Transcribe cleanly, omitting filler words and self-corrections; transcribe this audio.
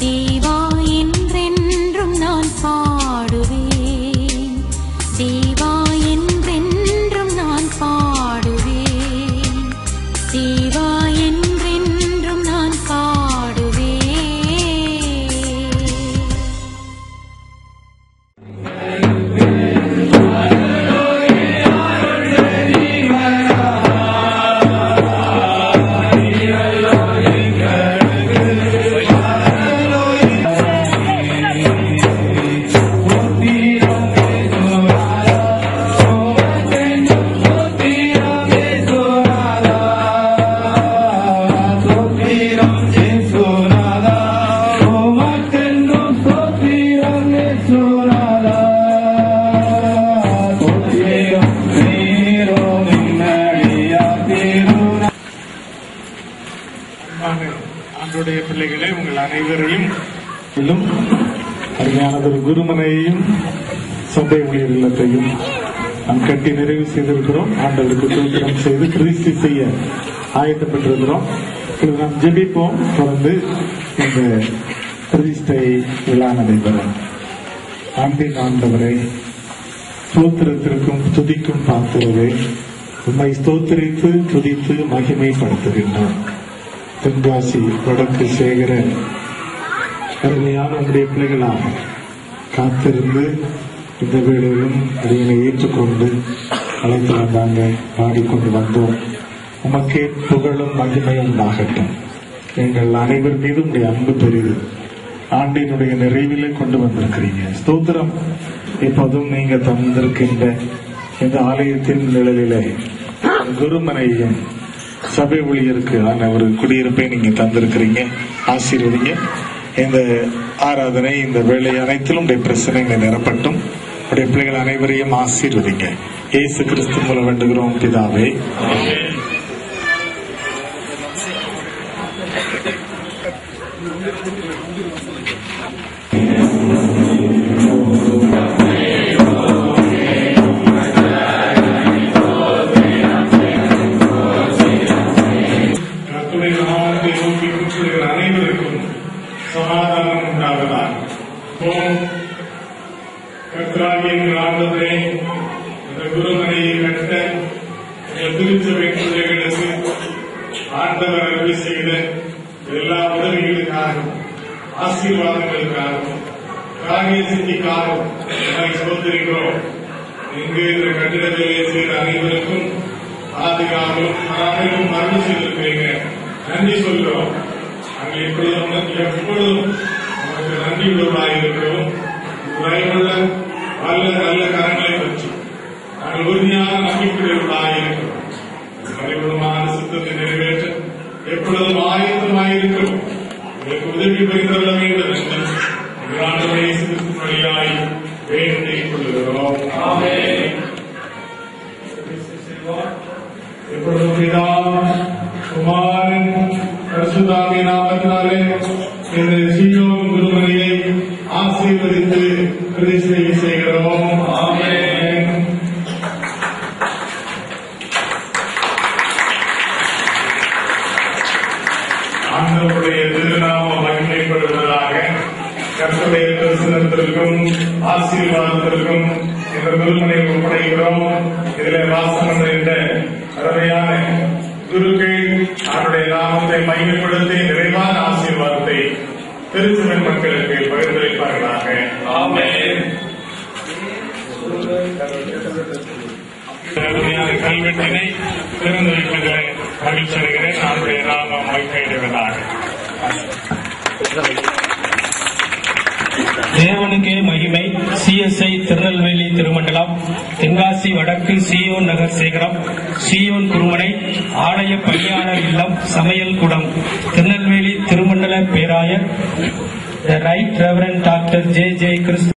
தேவா என்றென்றும் நான் பாடுவேன், தேவா என்றென்றும் நான் பாடுவேன், தேவா என்றென்றும் நான் பாடுவேன். ஆண்டவருடைய பிள்ளைகளே, உங்கள் அனைவரையும் அருமையானதொரு குருமனையையும் சபை ஊழியர் இல்லத்தையும் நாம் கட்டி நிறைவு செய்திருக்கிறோம். ஆண்டவருக்கு தோத்திரம் செய்து கிறிஸ்து செய்ய ஆயத்தப்பட்டிருக்கிறோம். நாம் ஜெபிப்போம். தொடர்ந்து இந்த பிரதிஷ்டை விழா நடைபெறும். அன்பின் ஆண்டவரை, ஸ்தோத்திரத்திற்கும் துதிக்கும் பார்க்கிறவரே, உம்மை ஸ்தோத்திரித்து துதித்து மகிமைப்படுத்துகின்றோம். தென்காசி வடக்கு சேகர அருமையான உங்களுடைய பிள்ளைகளாக காத்திருந்து இந்த வேளையிலும் அடியனை ஏற்றுக்கொண்டு அழைத்து வந்தாங்க, பாடிக்கொண்டு வந்தோம். உமக்கே புகழும் மகிமையும் உண்டாகட்டும். எங்கள் அனைவர் மீதும் உடைய அன்பு பெரிது. ஆண்டினுடைய நிறைவிலே கொண்டு வந்திருக்கிறீங்க. ஸ்தோத்திரம். இப்போதும் நீங்க தந்திருக்கின்ற இந்த ஆலயத்தின் நிழலிலே குருமனையும் சபை ஊழியருக்கு ஒரு குடியிருப்பை நீங்க தந்திருக்கிறீங்க. ஆசீர்வதிங்க. இந்த ஆராதனை, இந்த வேலை அனைத்திலும் உடைய பிரச்சனைகளை நிரப்பட்டும். உடைய பிள்ளைகள் அனைவரையும் ஆசீர்வதிங்க. இயேசு கிறிஸ்து மூலம் வேண்டுகிறோம் பிதாவே. அனைவருக்கும் சமாதானம் உண்டாவதாக. கர்த்தராகிய ஆண்டவரே, இந்த குருமனையை கட்ட திருச்சபை பிள்ளைகளுக்கு ஆண்டவர் அருள் செய்த எல்லா உதவிகளுக்காகவும் ஆசீர்வாதங்களுக்காகவும் காரிய சித்திக்காகவும் சோதரிக்கிறோம். இங்கு இந்த கட்டிடத்திலே செய்த அனைவருக்கும் பாதுகாப்பும் அனைவரும் அருள் செய்திருக்கிறீங்க. நன்றி சொல்கிறோம். நாங்கள் எப்பொழுதும் நமக்கு நன்றி உள்ளவர்களாயிருக்கிறோம். உரையுள்ள நல்ல நல்ல கரங்களை பற்றி நாங்கள் உறுதியான நம்பிக்கையுள்ளவர்களாயிருக்கிறோம். பரிபூர்ணமான சித்தத்தை நிறைவேற்ற எப்பொழுதும் ஆயத்தமாயிருக்கிறோம். உங்களுக்கு உதவி புரிந்துள்ள வேண்டும் என்று ஆண்டவரை சிந்திக்கும் வழியாய் வேண்டிக் கொள்கிறோம். எப்பொழுதும் பிதா குமாரன் பரிசுத்தாவின் நாமத்தினாலே இந்த சீயோன் குருமணியை ஆசீர்வதித்து பிரதிஷ்டை செய்கிறோம். ஆமென். ஆண்டவருடைய திருநாமம் மகிமைப்படுவதாக. கர்த்தருடைய தரிசனத்திற்கும் ஆசீர்வாதத்திற்கும் இந்த குருமணியை ஒப்படைக்கிறோம். இதில் வாசம் என்ற அருமையான குருக்கள் அவருடைய நாமத்தை மகிமைப்படுத்தி நிறைவான ஆசீர்வாதத்தை திருச்சபை மக்களுக்கு பகிர்ந்தளிப்பார்களாக. ஆமென். கல்வெட்டினை திறந்து வைப்பதில் மகிழ்ச்சி அடைகிறேன். அவருடைய நாமம் மகிமைப்படுவதாக. தேவனுக்கே மகிமை. சிஎஸ்ஐ திருநெல்வேலி திருமண்டலம், தென்காசி வடக்கு சீயோன் நகர் சேகரம், சீயோன் குருமனை, ஆலய பணியாளர் இல்லம், சமையல் குடம், திருநெல்வேலி திருமண்டல பேராயர் ரைட் ரெவரண்ட் டாக்டர் ஜே. கிறிஸ்து